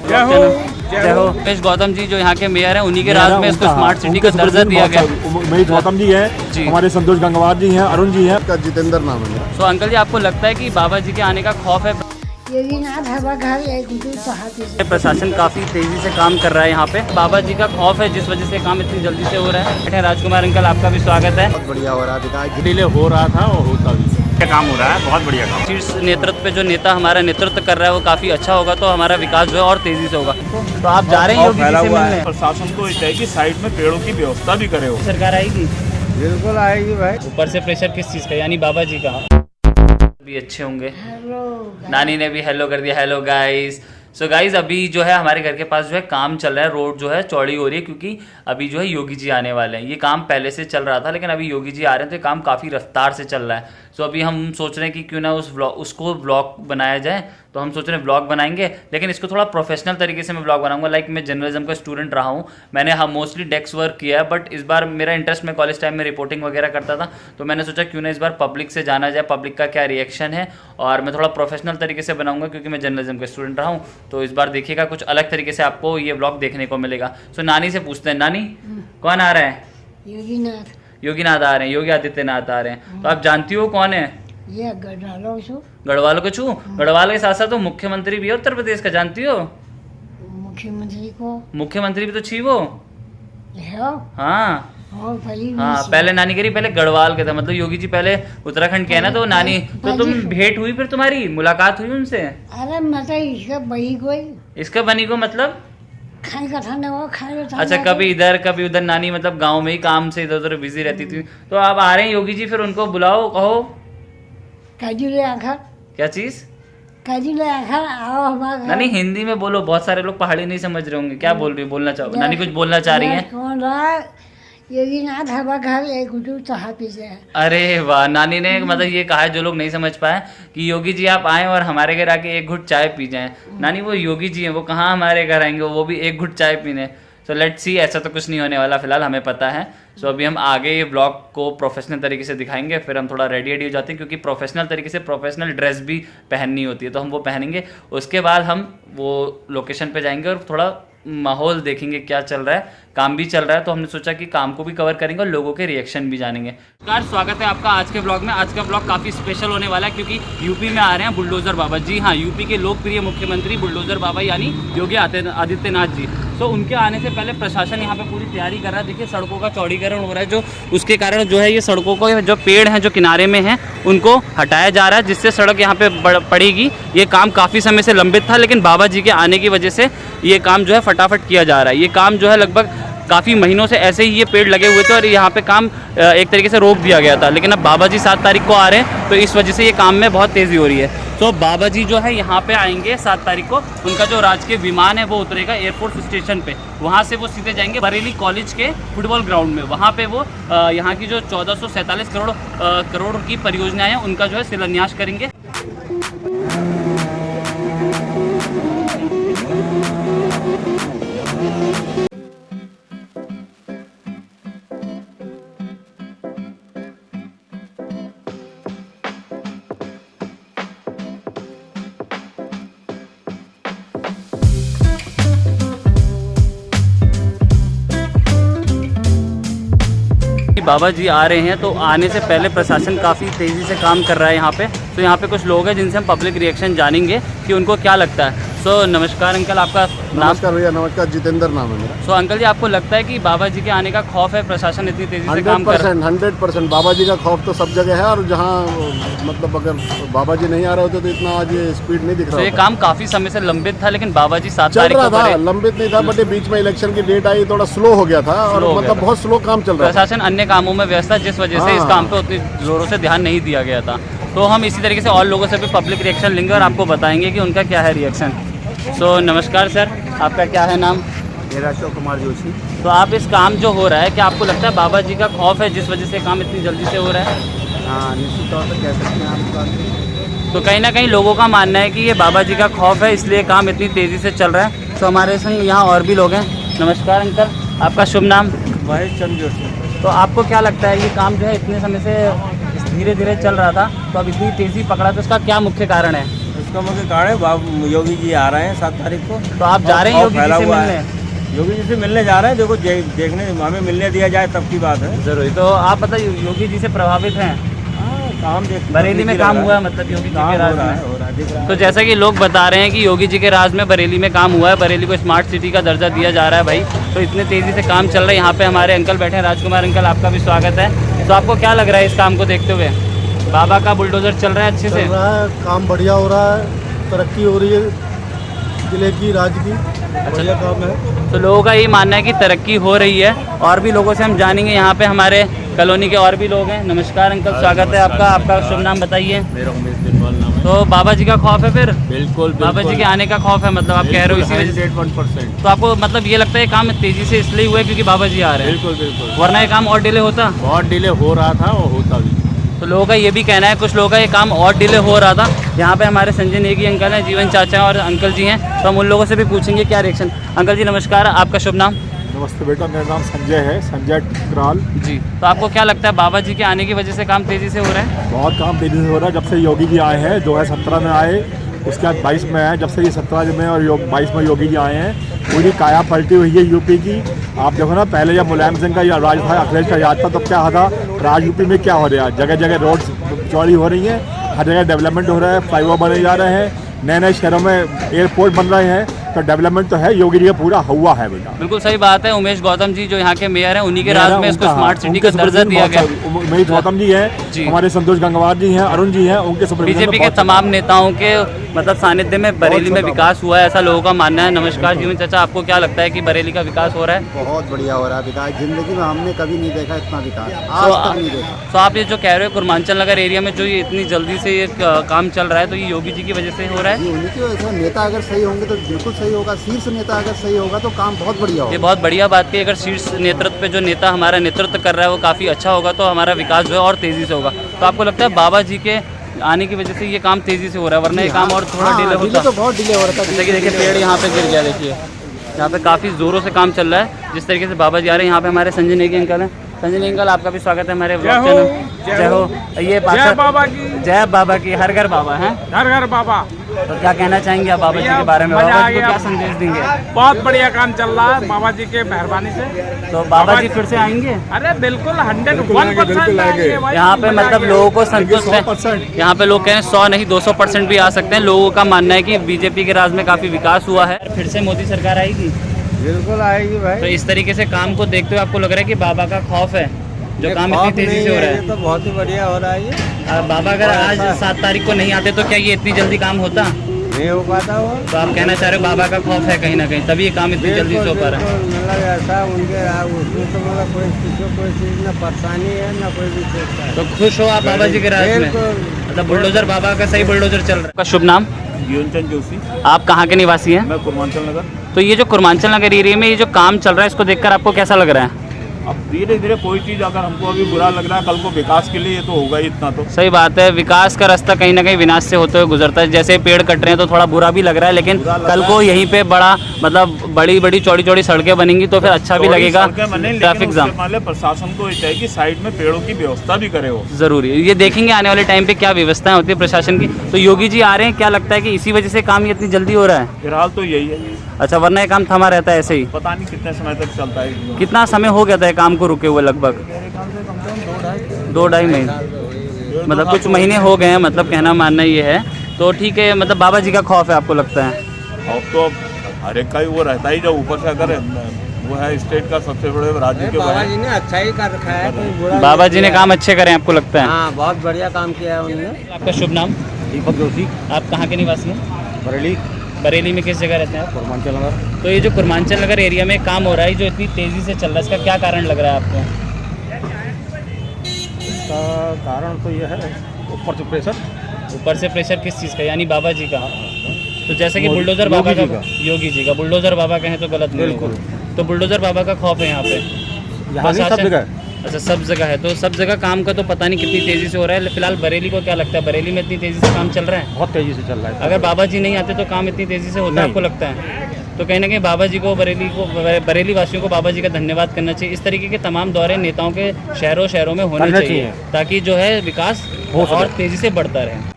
जय हो जय हो। रमेश गौतम जी जो यहाँ के मेयर हैं, उन्हीं के राज में इसको स्मार्ट सिटी का दर्जा दिया गया। रमेश गौतम जी हैं, हमारे संतोष गंगवार जी हैं, अरुण जी हैं, जितेंद्र नाम है। तो अंकल जी, आपको लगता है कि बाबा जी के आने का खौफ है? प्रशासन काफी तेजी से काम कर रहा है यहाँ पे। बाबा जी का खौफ है जिस वजह से काम इतनी जल्दी से हो रहा है। राजकुमार अंकल, आपका भी स्वागत है। बहुत बढ़िया हो रहा है, डिले हो रहा था और होता भी काम हो रहा है, बहुत बढ़िया काम। शीर्ष नेतृत्व पे जो नेता हमारा नेतृत्व कर रहा है वो काफी अच्छा होगा, तो हमारा विकास जो है और तेजी से होगा। तो आप जा रहे हैं योगी जी से मिलने? प्रशासन को चाहिए कि साइड में पेड़ों की व्यवस्था भी करे। सरकार आएगी? बिल्कुल आएगी भाई। ऊपर से प्रेशर किस चीज का, यानी बाबा जी का भी अच्छे होंगे। नानी ने भी हेलो कर दिया। Hello guys. सो गाइज, अभी जो है हमारे घर के पास जो है काम चल रहा है। रोड जो है चौड़ी हो रही है क्योंकि अभी जो है योगी जी आने वाले हैं। ये काम पहले से चल रहा था, लेकिन अभी योगी जी आ रहे हैं तो ये काम काफ़ी रफ्तार से चल रहा है। सो अभी हम सोच रहे हैं कि क्यों ना उसको ब्लॉग बनाया जाए। तो हम सोच रहे हैं ब्लॉग बनाएंगे, लेकिन इसको थोड़ा प्रोफेशनल तरीके से मैं ब्लॉग बनाऊंगा। लाइक मैं जर्नलिज्म का स्टूडेंट रहा हूँ, मैंने मोस्टली डेस्क वर्क किया है, बट इस बार मेरा इंटरेस्ट, मैं कॉलेज टाइम में रिपोर्टिंग वगैरह करता था, तो मैंने सोचा क्यों ना इस बार पब्लिक से जाना जाए, पब्लिक का क्या रिएक्शन है, और मैं थोड़ा प्रोफेशनल तरीके से बनाऊंगा क्योंकि मैं जर्नलिज्म का स्टूडेंट रहा हूँ। तो इस बार देखिएगा कुछ अलग तरीके से आपको ये ब्लॉग देखने को मिलेगा। सो नानी से पूछते हैं, नानी कौन आ रहा है? योगीनाथ आ रहे हैं, योगी आदित्यनाथ आ रहे हैं। तो आप जानती हो कौन है? ये गढ़वालों को छू। गढ़वाल के साथ साथ तो मुख्यमंत्री भी है उत्तर प्रदेश का, जानती हो? मुख्यमंत्री भी तो छी वो। हाँ पहले नानी करी, पहले गढ़वाल के था, मतलब योगी जी पहले उत्तराखंड के है ना। तो नानी, तो तुम भेंट हुई, फिर तुम्हारी मुलाकात हुई उनसे? अरे इसका बनी को मतलब खाने का था। अच्छा, कभी इधर कभी उधर। नानी मतलब गांव में ही काम से इधर उधर बिजी रहती थी। तो आप आ रहे हैं योगी जी, फिर उनको बुलाओ, कहो क्या चीज? नानी हिंदी में बोलो, बहुत सारे लोग पहाड़ी नहीं समझ रहे होंगे। क्या बोल रही हो, बोलना चाहो? नानी कुछ बोलना चाह रही है? अरे वाह, नानी ने मतलब ये कहा है जो लोग नहीं समझ पाए कि योगी जी आप आए और हमारे घर आके एक घुट चाय पी जाएं। नानी वो योगी जी हैं, वो कहाँ हमारे घर आएंगे, वो भी एक घुट चाय पीने। सो लेट्स सी, ऐसा तो कुछ नहीं होने वाला फिलहाल, हमें पता है। सो अभी हम आगे ये ब्लॉग को प्रोफेशनल तरीके से दिखाएंगे, फिर हम थोड़ा रेडी हो जाते हैं क्योंकि प्रोफेशनल तरीके से प्रोफेशनल ड्रेस भी पहननी होती है, तो हम वो पहनेंगे। उसके बाद हम वो लोकेशन पे जाएंगे और थोड़ा माहौल देखेंगे क्या चल रहा है। काम भी चल रहा है, तो हमने सोचा कि काम को भी कवर करेंगे और लोगों के रिएक्शन भी जानेंगे। नमस्कार, स्वागत है आपका आज के ब्लॉग में। आज का ब्लॉग काफ़ी स्पेशल होने वाला है क्योंकि यूपी में आ रहे हैं बुलडोज़र बाबा। जी हाँ, यूपी के लोकप्रिय मुख्यमंत्री बुलडोज़र बाबा यानी योगी आदित्यनाथ जी। तो उनके आने से पहले प्रशासन यहाँ पे पूरी तैयारी कर रहा है। देखिए, सड़कों का चौड़ीकरण हो रहा है, जो उसके कारण जो है ये सड़कों को, जो पेड़ हैं जो किनारे में हैं, उनको हटाया जा रहा है, जिससे सड़क यहाँ पे पड़ेगी। ये काम काफ़ी समय से लंबित था, लेकिन बाबा जी के आने की वजह से ये काम जो है फटाफट किया जा रहा है। ये काम जो है लगभग काफ़ी महीनों से ऐसे ही ये पेड़ लगे हुए थे और यहाँ पे काम एक तरीके से रोक दिया गया था, लेकिन अब बाबा जी 7 तारीख को आ रहे हैं, तो इस वजह से ये काम में बहुत तेज़ी हो रही है। तो बाबा जी जो है यहाँ पे आएंगे 7 तारीख को। उनका जो राजकीय विमान है वो उतरेगा एयरपोर्ट स्टेशन पे। वहाँ से वो सीधे जाएंगे बरेली कॉलेज के फुटबॉल ग्राउंड में। वहाँ पे वो यहाँ की जो 1447 करोड़ की परियोजनाएँ हैं उनका जो है शिलान्यास करेंगे। बाबा जी आ रहे हैं, तो आने से पहले प्रशासन काफ़ी तेज़ी से काम कर रहा है यहाँ पे। तो यहाँ पे कुछ लोग हैं जिनसे हम पब्लिक रिएक्शन जानेंगे कि उनको क्या लगता है। सो नमस्कार अंकल, आपका नाम? नमस्कार भैया, नमस्कार, जितेंद्र नाम है मेरा। सो अंकल जी, आपको लगता है कि बाबा जी के आने का खौफ है, प्रशासन इतनी तेज़ी से काम कर रहा है? 100% बाबा जी का खौफ तो सब जगह है, और जहाँ मतलब अगर बाबा जी नहीं आ रहे होते तो इतना आज ये स्पीड नहीं दिख रहा। तो ये काम काफ़ी समय से लंबित था, लेकिन बाबा जी 7 चल तारीख रहा को था, लंबित नहीं था, बट बीच में इलेक्शन की डेट आई, थोड़ा स्लो हो गया था, और मतलब बहुत स्लो काम चल रहा था। प्रशासन अन्य कामों में व्यस्त था, जिस वजह से इस काम पे उतनी जोरों से ध्यान नहीं दिया गया था। तो हम इसी तरीके से और लोगों से भी पब्लिक रिएक्शन लेंगे और आपको बताएंगे कि उनका क्या है रिएक्शन। सो नमस्कार सर, आपका क्या है नाम? मेरा अशोक कुमार जोशी। तो आप इस काम जो हो रहा है, क्या आपको लगता है बाबा जी का खौफ है जिस वजह से काम इतनी जल्दी से हो रहा है? हाँ, निश्चित तौर पर कह सकते हैं आप। तो कहीं ना कहीं लोगों का मानना है कि ये बाबा जी का खौफ है, इसलिए काम इतनी तेज़ी से चल रहा है। तो हमारे संग यहाँ और भी लोग हैं। नमस्कार अंकल, आपका शुभ नाम? महेश चंद्र जोशी। तो आपको क्या लगता है ये काम जो है इतने समय से धीरे धीरे चल रहा था, तो अब इतनी तेज़ी पकड़ा, तो इसका क्या मुख्य कारण है? पुष्कर्म के कारण योगी जी आ रहे हैं 7 तारीख को। तो आप जा रहे हैं योगी जी से मिलने? योगी जी से मिलने जा रहे हैं। देखो देखने हमें मिलने दिया जाए तब की बात है। जरूरी। तो आप मतलब योगी जी से प्रभावित हैं? काम बरेली में काम हुआ है मतलब योगी जी के राज में? हो रहा है। तो जैसा कि लोग बता रहे हैं कि योगी जी के राज में बरेली में काम हुआ है, बरेली को स्मार्ट सिटी का दर्जा दिया जा रहा है भाई। तो इतने तेज़ी से काम चल रहा है। यहाँ पे हमारे अंकल बैठे हैं, राजकुमार अंकल, आपका भी स्वागत है। तो आपको क्या लग रहा है इस काम को देखते हुए? बाबा का बुलडोजर चल रहा है अच्छे से? चल रहा है, काम बढ़िया हो रहा है, तरक्की हो रही है जिले की, राज्य की। बढ़िया काम है। तो लोगों का यही मानना है कि तरक्की हो रही है। और भी लोगों से हम जानेंगे। यहाँ पे हमारे कॉलोनी के और भी लोग हैं। नमस्कार अंकल, स्वागत है आपका। आपका शुभ नाम बताइए। मेरा उमेश दिनवाल नाम है। तो बाबा जी का खौफ है फिर? बिल्कुल बाबा जी के आने का खौफ है मतलब आप कह रहे हो इसी वजह से? 100%। तो आपको मतलब ये लगता है काम तेजी से इसलिए हुआ है क्योंकि बाबा जी आ रहे हैं? बिल्कुल बिल्कुल, वरना ये काम और डिले होता? बहुत डिले हो रहा था और होता भी। तो लोगों का ये भी कहना है, कुछ लोगों का ये काम और डिले हो रहा था। यहाँ पे हमारे संजय नेगी अंकल हैं, जीवन चाचा और अंकल जी हैं। तो हम उन लोगों से भी पूछेंगे क्या रिएक्शन। अंकल जी नमस्कार, आपका शुभ नाम? नमस्ते बेटा, मेरा नाम संजय है, संजय टकराल जी। तो आपको क्या लगता है बाबा जी के आने की वजह से काम तेज़ी से हो रहा है? बहुत काम तेज़ी से हो रहा है। जब से योगी जी आए हैं 2017 में आए, उसके बाद 22 में आए, जब से ये 17 में और 22 में योगी जी आए हैं, पूरी काया पलटी हुई है यूपी की। आप देखो ना, पहले जब मुलायम सिंह का राज था, अखिलेश का राज था, तब क्या था? राज यूपी में क्या हो रहा है? जगह जगह रोड चौड़ी हो रही हैं, हर जगह डेवलपमेंट हो रहा है, फ्लाईओवर बने जा रहे हैं, नए नए शहरों में एयरपोर्ट बन रहे हैं। तो डेवलपमेंट तो है, योगी जी का पूरा हुआ है बेटा। बिल्कुल सही बात है। उमेश गौतम जी जो यहाँ के मेयर हैं, उन्हीं के राज में इसको स्मार्ट सिटी का दर्जा दिया गया। उमेश गौतम जी हैं, जी। हमारे संतोष गंगवार जी हैं, अरुण जी हैं, उनके सुपरविजन में बीजेपी के बहुत तमाम नेताओं के मतलब सानिध्य में बरेली में विकास हुआ है, ऐसा लोगों का मानना है। नमस्कार जीवन चाचा, आपको क्या लगता है कि बरेली का विकास हो रहा है? बहुत बढ़िया हो रहा है विकास। जिंदगी में हमने कभी नहीं देखा इतना विकास, तो आज तक नहीं देखा। तो आप ये जो कह रहे हो कुरमांचल नगर एरिया में जो ये इतनी जल्दी से ये काम चल रहा है, तो ये योगी जी की वजह से हो रहा है? ये उन्हीं की वजह से। नेता अगर सही होंगे तो बिल्कुल सही होगा। शीर्ष नेता अगर सही होगा तो काम बहुत बढ़िया ये होगा। बहुत बढ़िया बात की। अगर शीर्ष नेतृत्व पे जो नेता हमारा नेतृत्व कर रहा है वो काफ़ी अच्छा होगा तो हमारा विकास जो है और तेज़ी से होगा। तो आपको लगता है बाबा जी के आने की वजह से ये काम तेज़ी से हो रहा है, वरना ये काम और थोड़ा डिले होता? तो बहुत डिले हो रहा था। जैसे कि देखिए पेड़ यहाँ पे गिर गया, देखिए यहाँ पे काफ़ी ज़ोरों से काम चल रहा है। जिस तरीके से बाबा जी आ रहे हैं, यहाँ पे हमारे संजय नेगी अंकल हैं। संजय नेगी अंकल, आपका भी स्वागत है हमारे व्लॉग चैनल। जय हो। ये जय बाबा की, जय बाबा की, हर घर बाबा हैं। घर घर बाबा। तो क्या कहना चाहेंगे आप बाबा जी के बारे में? मजा बाबा आ जी को गया। क्या संदेश देंगे? बहुत बढ़िया काम चल रहा है बाबा जी के मेहरबानी से। तो बाबा जी फिर से आएंगे? अरे बिल्कुल 101% आएंगे भाई। यहाँ पे मतलब लोगों को संतुष्ट है। यहाँ पे लोग कह रहे हैं 100 नहीं 200% भी आ सकते हैं। लोगों का मानना है कि बीजेपी के राज में काफ़ी विकास हुआ है। फिर से मोदी सरकार आएगी? बिल्कुल आएगी भाई। तो इस तरीके से काम को देखते हुए आपको लग रहा है कि बाबा का खौफ है जो काम इतनी तेजी से हो रहा है? तो बहुत ही बढ़िया हो रहा है ये। बाबा अगर आज 7 तारीख को नहीं आते तो क्या ये इतनी जल्दी काम होता? नहीं हो पाता वो। तो आप कहना चाह रहे हो बाबा का खौफ है कहीं ना कहीं, तभी ये काम इतनी जल्दी से हो पा रहा है? मतलब ऐसा उनके उसमें तो मतलब कोई चीज़ ना परेशानी है ना कोई भी चीज़ का। तो खुश हो आप बाबा जी के राज में? मतलब बुलडोजर बाबा का सही बुलडोजर चल रहा है। आपका शुभ नाम? जीवनचंद जोशी। आप कहाँ के निवासी हैं? मैं कुरमांचल नगर। तो ये जो कुरमांचल नगर एरिया में ये जो काम चल रहा है, इसको देखकर आपको कैसा लग रहा है? अब धीरे धीरे कोई चीज़ अगर हमको अभी बुरा लग रहा है, कल को विकास के लिए ये तो होगा ही इतना तो। सही बात है। विकास का रास्ता कहीं ना कहीं विनाश से होते हुए गुजरता है। जैसे पेड़ कट रहे हैं तो थोड़ा बुरा भी लग रहा है, लेकिन कल को यहीं पे बड़ा मतलब बड़ी बड़ी चौड़ी चौड़ी सड़कें बनेंगी तो फिर अच्छा भी लगेगा। ट्रैफिक जाम प्रशासन को ये चाहिए कि साइड में पेड़ों की व्यवस्था भी करे हो। जरूरी है। ये देखेंगे आने वाले टाइम पे क्या व्यवस्थाएं होती है प्रशासन की। तो योगी जी आ रहे हैं, क्या लगता है कि इसी वजह से काम ये इतनी जल्दी हो रहा है? फिलहाल तो यही है। अच्छा, वरना ये काम थमा रहता है ऐसे ही? पता नहीं कितने समय तक चलता है। कितना समय हो गया था ये काम को रुके हुए? लगभग 2-2.5 महीने, मतलब कुछ महीने हो गए हैं, मतलब कहना मानना ये है। तो ठीक है, मतलब बाबा जी का खौफ है आपको लगता है? अब तो हर एक का ही वो रहता ही, जो ऊपर से अगर वो है स्टेट का सबसे बड़े राज्य के बाबा जी ने अच्छा ही कर रखा है, कोई बुरा बाबा जी ने काम अच्छे करे आपको लगता है? हाँ, बहुत बढ़िया काम किया है उन्होंने। आपका शुभ नाम? दीपक जोशी, आप कहाँ के निवासी हैं? बरेली, बरेली में किस जगह रहते हैं आप? कुरमांचल नगर। तो ये जो कुरमांचल नगर एरिया में काम हो रहा है जो इतनी तेज़ी से चल रहा है, इसका क्या कारण लग रहा है आपको? इसका कारण तो यह है ऊपर से प्रेशर। ऊपर से प्रेशर किस चीज़ का? यानी बाबा जी का? तो जैसे कि बुलडोजर बाबा का, योगी जी का बुलडोजर बाबा कहें तो गलत नहीं होगा। तो बुलडोजर बाबा का खौफ है यहाँ पे? यहाँ भी सब जगह। अच्छा, सब जगह है। तो सब जगह काम का तो पता नहीं कितनी तेज़ी से हो रहा है। फिलहाल बरेली को क्या लगता है, बरेली में इतनी तेज़ी से काम चल रहा है? बहुत तेज़ी से चल रहा है। अगर बाबा जी नहीं आते तो काम इतनी तेज़ी से होता है आपको लगता है? तो कहीं ना कहीं बाबा जी को बरेली वासियों को बाबा जी का धन्यवाद करना चाहिए। इस तरीके के तमाम दौरे नेताओं के शहरों में होने चाहिए ताकि जो है विकास और तेज़ी से बढ़ता रहे।